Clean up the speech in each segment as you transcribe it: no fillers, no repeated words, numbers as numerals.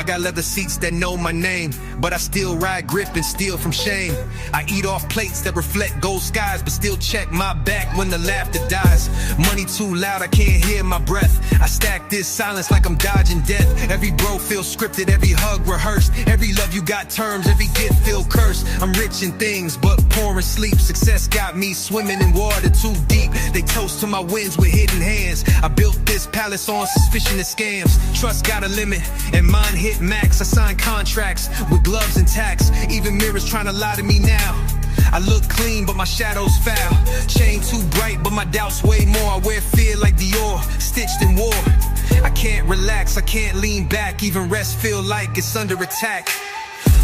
got leather seats that know my name, but I still ride grip and steal from shame. I eat off plates that reflect gold skies, but still check my back when the laughter dies. Money too loud, I can't hear my breath. I stack this silence like I'm dodging death. Every bro feels scripted, every hug rehearsed. Every love you got terms, every gift feel cursed. I'm rich in things, but poor in sleep. Success got me swimming in water too deep. They toast to my wins with hidden hands. I built this palace on suspicion and scams. Trust got a limit, and mine hit max. I signed contracts with gloves and tacks. Even mirrors trying to lie to me now. I look clean, but my shadow's foul. Chain too bright, but my doubts way more. I wear fear like Dior, stitched in war. I can't relax, I can't lean back. Even rest feel like it's under attack.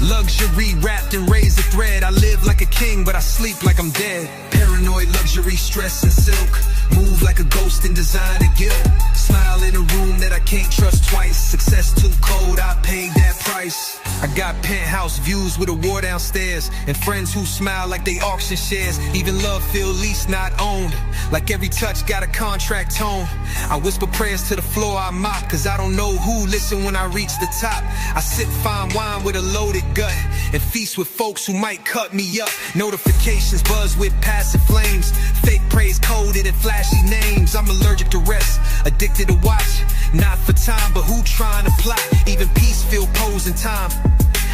Luxury wrapped in razor thread. I live like a king, but I sleep like I'm dead. Paranoid luxury, stress and silk. Move like a ghost in designer guilt. Smile in a room that I can't trust twice. Success too cold, I paid that price. I got penthouse views with a war downstairs, and friends who smile like they auction shares. Even love feel leased, not owned. Like every touch got a contract tone. I whisper prayers to the floor I mop, cause I don't know who listen when I reach the top. I sip fine wine with a loaded gut, and feast with folks who might cut me up. Notifications buzz with passive flames. Fake praise coded and flashy names. I'm allergic to rest, addicted to watch. Not for time, but who trying to plot? Even peace feel pose in time.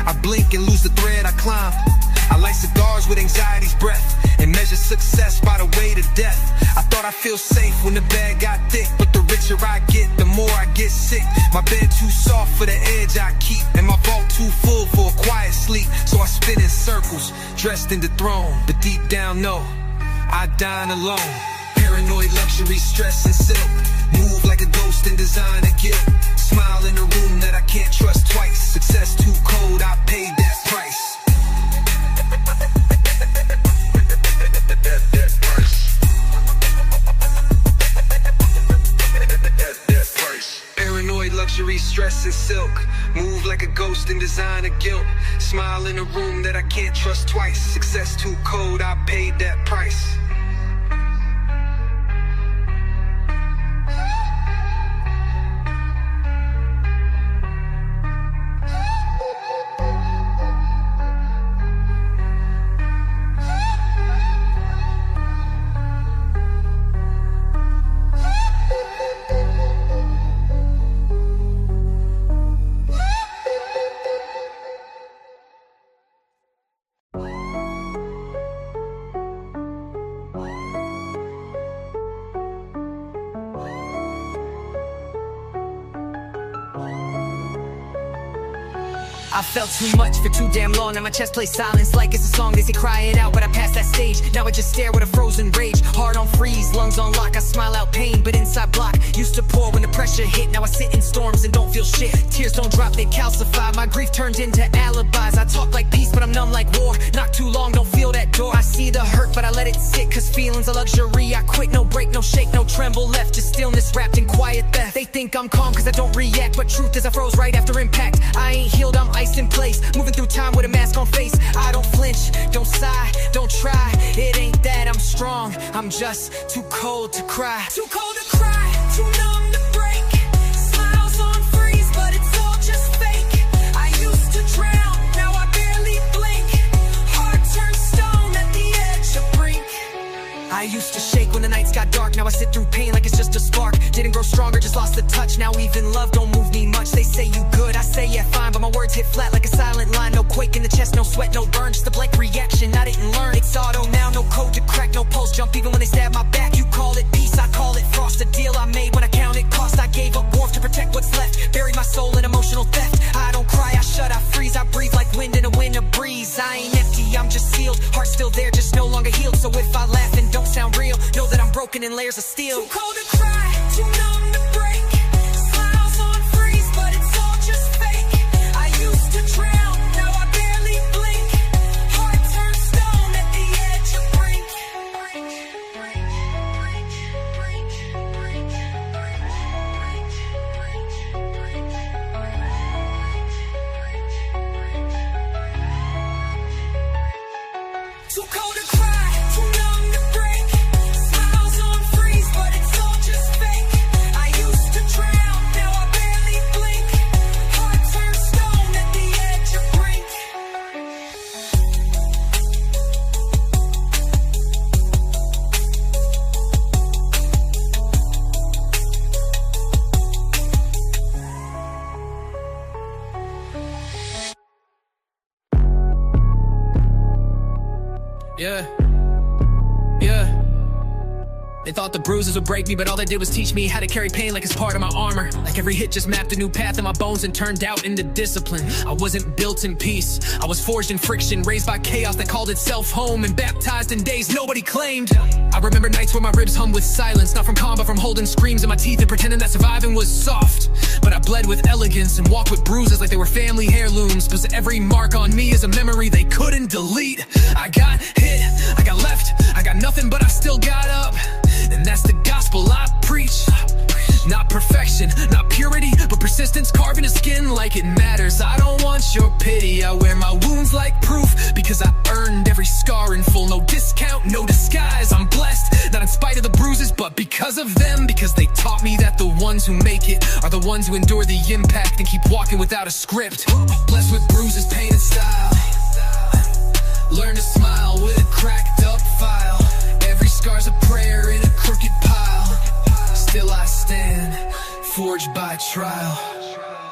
I blink and lose the thread I climb. I light cigars with anxiety's breath, and measure success by the way to death. I thought I feel safe when the bag got thick, but the richer I get, the more I get sick. My bed too soft for the edge I keep, and my vault too full for a quiet sleep. So I spin in circles, dressed in the throne, but deep down no, I dine alone. Paranoid luxury, stress and silk. Move like a ghost in designer guilt. Smile in a room that I can't trust twice. Success too cold, I paid that price. Paranoid luxury, stress and silk. Move like a ghost in designer guilt. Smile in a room that I can't trust twice. Success too cold, I paid that price. I felt too much for too damn long. Now my chest plays silence like it's a song. They say cry it out, but I passed that stage. Now I just stare with a frozen rage. Heart on freeze, lungs on lock. I smile out pain, but inside block. Used to pour when the pressure hit. Now I sit in storms and don't feel shit. Tears don't drop, they calcify. My grief turned into alibis. I talk like peace, but I'm numb like war. Not too long, don't feel that door. I see the hurt, but I let it sit. Cause feelings are luxury. I quit, no break, no shake, no tremble left. Just stillness wrapped in quiet theft. They think I'm calm cause I don't react, but truth is I froze right after impact. I ain't healed, I'm iced in place. Moving through time with a mask on face. I don't flinch, don't sigh, don't try. It ain't that I'm strong, I'm just too cold to cry. Too cold to cry, too numb to break. Smiles on freeze, but it's all just fake. I used to drown, now I barely blink. Heart turns stone at the edge of brink. I used to shake when the nights got dark. Now I sit through pain like it's just a spark. Didn't grow stronger, just lost the touch. Now even love don't move me much. They say you good, I say yeah fine, but my words hit flat like a silent line. No quake in the chest, no sweat, no burn, just a blank reaction. I didn't learn, it's auto now. No code to crack, no pulse jump even when they stab my back. You call it peace, I call it frost. A deal I made when I counted cost. I gave up warmth to protect what's left. Buried my soul in emotional theft. I don't cry, I shut, I freeze. I breathe like wind in a winter breeze. I ain't empty, I'm just sealed. Heart still there, just no longer healed. So if I laugh and don't sound real, know that I'm broken in layers of steel. Too cold to cry, too numb to break. Smiles on freeze, but it's all just fake. I used to drown, now I barely blink. Heart turns stone at the edge of brink. Too cold to cry, too numb to break. Smiles on freeze, but it's all just fake. I used to drown, now I barely blink. Heart turns Yeah. Yeah. They thought the bruises would break me, but all they did was teach me how to carry pain like it's part of my armor. Like every hit just mapped a new path in my bones and turned out into discipline. I wasn't built in peace, I was forged in friction, raised by chaos that called itself home, and baptized in days nobody claimed. I remember nights where my ribs hummed with silence, not from calm but from holding screams in my teeth and pretending that surviving was soft. But I bled with elegance and walked with bruises like they were family heirlooms, because every mark on me is a memory they couldn't delete. I got hit, I got left, I got nothing but I still got up. And that's the gospel I preach. Not perfection, not purity, but persistence carving a skin like it matters. I don't want your pity, I wear my wounds like proof, because I earned every scar in full. No discount, no disguise, I'm blessed, not in spite of the bruises, but because of them. Because they taught me that the ones who make it are the ones who endure the impact and keep walking without a script. Blessed with bruises, pain and style. Learn to smile with a cracked up file. Every scar's a prayer in a crooked pile. Still I stand, forged by trial.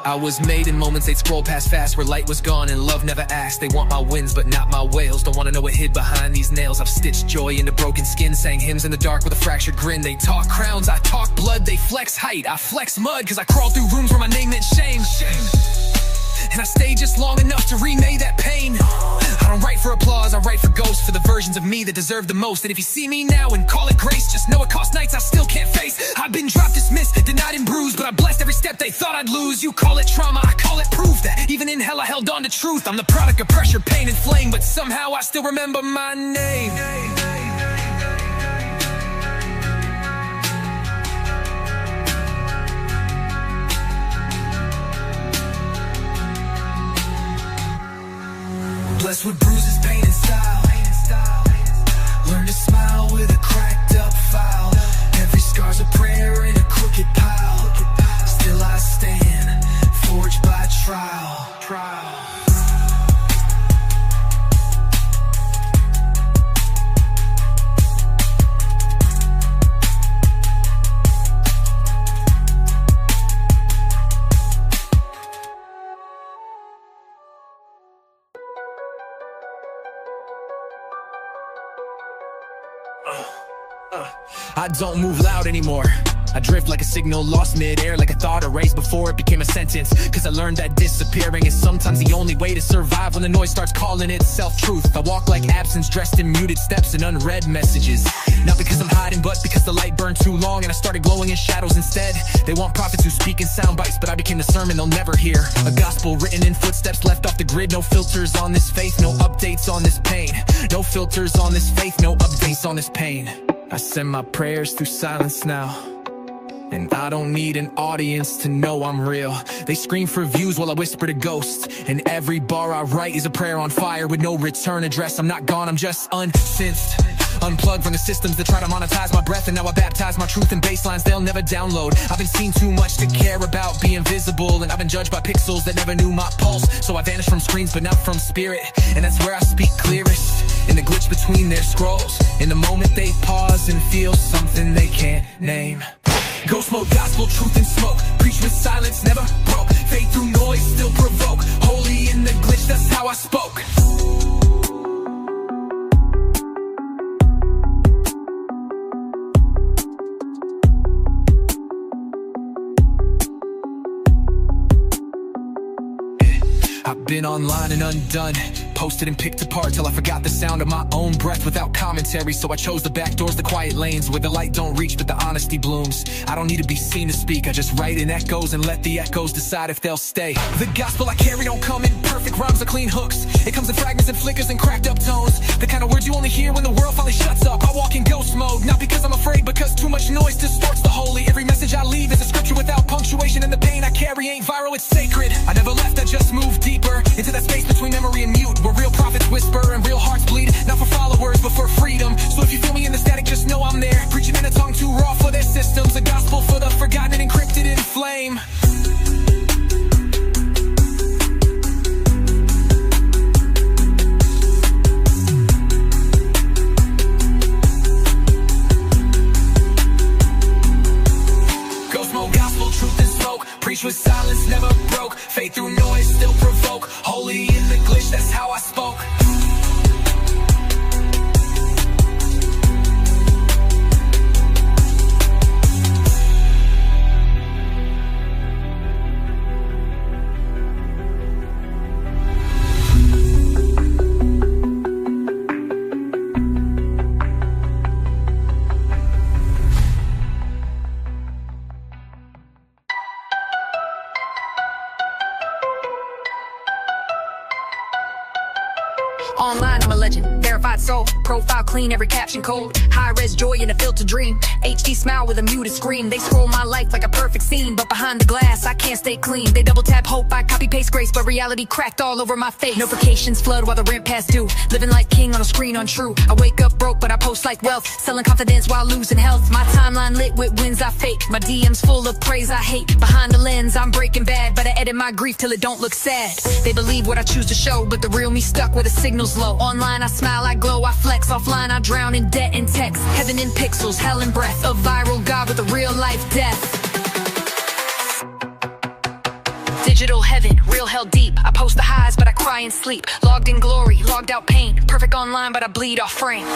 I was made in moments they'd scroll past fast, where light was gone and love never asked. They want my wins but not my wails, don't wanna know what hid behind these nails. I've stitched joy into broken skin, sang hymns in the dark with a fractured grin. They talk crowns, I talk blood, they flex height, I flex mud, cause I crawl through rooms where my name meant shame. And I stay just long enough to remake that pain. I don't write for applause, I write for ghosts, for the versions of me that deserve the most. And if you see me now and call it grace, just know it cost nights I still can't face. I've been dropped, dismissed, denied and bruised, but I blessed every step they thought I'd lose. You call it trauma, I call it proof that even in hell I held on to truth. I'm the product of pressure, pain and flame, but somehow I still remember my name. Blessed with bruises, pain and style. Learn to smile with a cracked up file. Every scar's a prayer in a crooked pile. Still I stand, forged by trial. I don't move loud anymore. I drift like a signal lost mid-air, like a thought erased before it became a sentence. Cause I learned that disappearing is sometimes the only way to survive when the noise starts calling itself truth. I walk like absence, dressed in muted steps and unread messages. Not because I'm hiding, but because the light burned too long and I started glowing in shadows instead. They want prophets who speak in sound bites, but I became the sermon they'll never hear. A gospel written in footsteps left off the grid. No filters on this faith, no updates on this pain. No filters on this faith, no updates on this pain. I send my prayers through silence now, and I don't need an audience to know I'm real. They scream for views while I whisper to ghosts, and every bar I write is a prayer on fire with no return address. I'm not gone, I'm just unsensed, unplugged from the systems that try to monetize my breath. And now I baptize my truth in baselines they'll never download. I've been seen too much to care about being visible, and I've been judged by pixels that never knew my pulse. So I vanish from screens but not from spirit, and that's where I speak clearest. In the glitch between their scrolls, in the moment they pause and feel something they can't name. Ghost mode, gospel, truth and smoke. Preach with silence, never broke. Faith through noise, still provoke. Holy in the glitch, that's how I spoke. I've been online and undone, posted and picked apart till I forgot the sound of my own breath without commentary. So I chose the back doors, the quiet lanes where the light don't reach but the honesty blooms. I don't need to be seen to speak, I just write in echoes and let the echoes decide if they'll stay. The gospel I carry don't come in perfect rhymes or clean hooks. It comes in fragments and flickers and cracked up tones, the kind of words you only hear when the world finally shuts up. I walk in ghost mode, not because I'm afraid, because too much noise distorts the holy. Every message I leave is a scripture without punctuation, and the pain I carry ain't viral, it's sacred. I never left, I just moved deeper into that space between memory and mute, where real prophets whisper and real hearts bleed, not for followers but for freedom. So if you feel me in the static, just know I'm there, preaching in a tongue too raw for their systems, a gospel for the forgotten and encrypted in flame. Ghost mode, gospel, truth and smoke. Preach with silence, never broke. Faith through noise, still provoke. Holy in the glitch, that's how I spoke. Profile clean, every caption cold. High-res joy in a filtered dream. HD smile with a muted scream. They scroll my life like a perfect scene, but behind the glass, I can't stay clean. They double tap hope, I copy-paste grace, but reality cracked all over my face. Notifications flood while the rent past due. Living like king on a screen untrue. I wake up broke, but I post like wealth. Selling confidence while losing health. My timeline lit with wins I fake. My DMs full of praise I hate. Behind the lens, I'm breaking bad, but I edit my grief till it don't look sad. They believe what I choose to show, but the real me stuck where the signal's low. Online I smile, I glow, I flex. Offline I drown in debt and text. Heaven in pixels, hell in breath. A viral god with a real life death. Digital heaven, real hell deep. I post the highs, but I cry in sleep. Logged in glory, logged out pain. Perfect online, but I bleed off frame.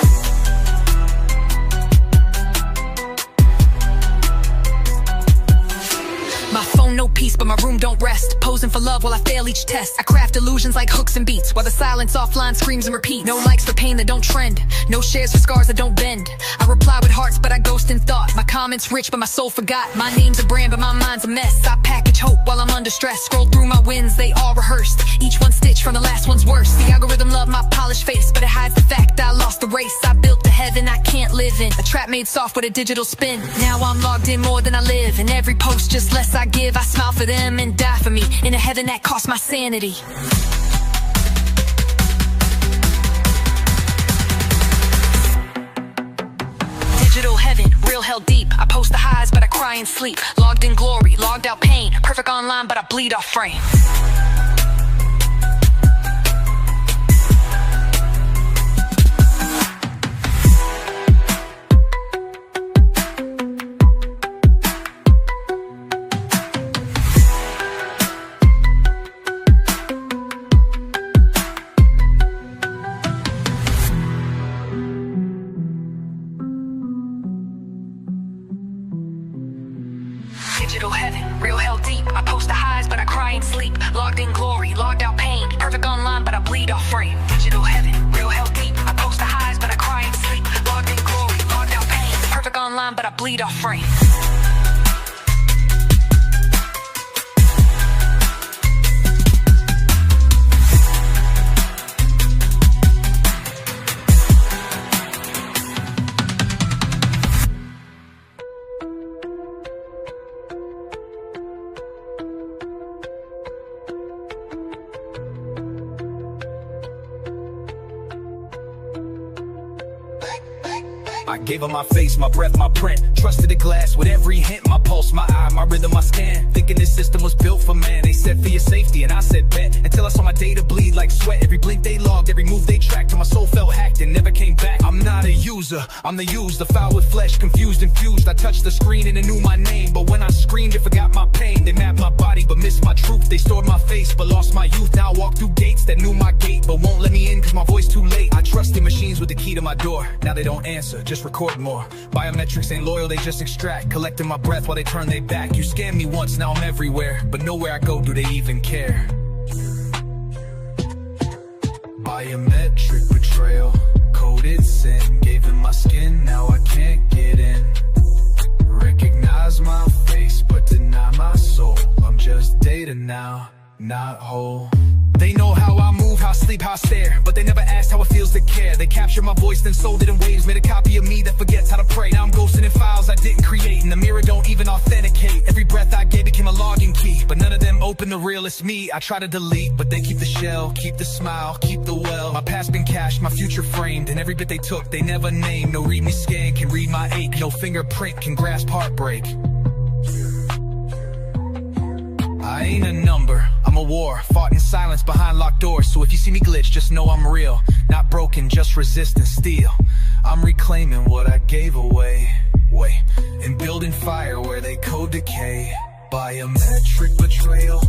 My phone no peace, but my room don't rest. Posing for love while I fail each test. I craft illusions like hooks and beats, while the silence offline screams and repeats. No likes for pain that don't trend. No shares for scars that don't bend. I reply with hearts, but I ghost in thought. My comments rich, but my soul forgot. My name's a brand, but my mind's a mess. I package hope while I'm under stress. Scroll through my wins, they all rehearsed. Each one stitched from the last one's worse. The algorithm loved my polished face, but it hides the fact I lost the race. I built the heaven I can't live in. A trap made soft with a digital spin. Now I'm logged in more than I live. And every post just less I give. I smile for them and die for me. In a heaven that cost my sanity. Digital heaven, real hell deep. I post the highs, but I cry in sleep. Logged in glory, logged out pain. Perfect online, but I bleed off frame. Digital heaven, real hell deep. I post the highs, but I cry in sleep. Logged in glory, logged out pain. Perfect online, but I bleed off frame. Digital heaven, real hell deep. I post the highs, but I cry in sleep. Logged in glory, logged out pain. Perfect online, but I bleed off frame. I gave her my face, my breath, my print. Trusted the glass with every hint. My pulse, my eye, my rhythm, my scan. Thinking this system was built for man. They said for your safety and I said bet. Until I saw my data bleed like sweat. Every blink they logged, every move they tracked. Till my soul felt hacked and never came back. I'm not a user, I'm the used. The foul with flesh, confused and fused. I touched the screen and it knew my name. But when I screamed, it forgot my pain. They mapped my body but missed my truth. They stored my face but lost my youth. Now I walk through gates that knew my gate but won't let me in cause my voice too late. I trusted machines with the key to my door. Now they don't answer, just record more. Biometrics ain't loyal, they just extract. Collecting my breath while they turn their back. You scammed me once, now I'm everywhere. But nowhere I go do they even care. Biometric betrayal, coded sin. Gave him my skin, now I can't get in. Recognize my face, but deny my soul. I'm just data now, not whole. They know how I move, how I sleep, how I stare. But they never asked how it feels to care. They captured my voice, then sold it in waves. Made a copy of me that forgets how to pray. Now I'm ghosting in files I didn't create. And the mirror don't even authenticate. Every breath I gave became a login key. But none of them open the realest me. I try to delete, but they keep the shell. Keep the smile, keep the well. My past been cached, my future framed. And every bit they took, they never named. No read me scan can read my ache. No fingerprint can grasp heartbreak. I ain't a number, I'm a war. Fought in silence behind locked doors. So if you see me glitch, just know I'm real. Not broken, just resistant steel. I'm reclaiming what I gave away. And building fire where they code decay. Biometric betrayal,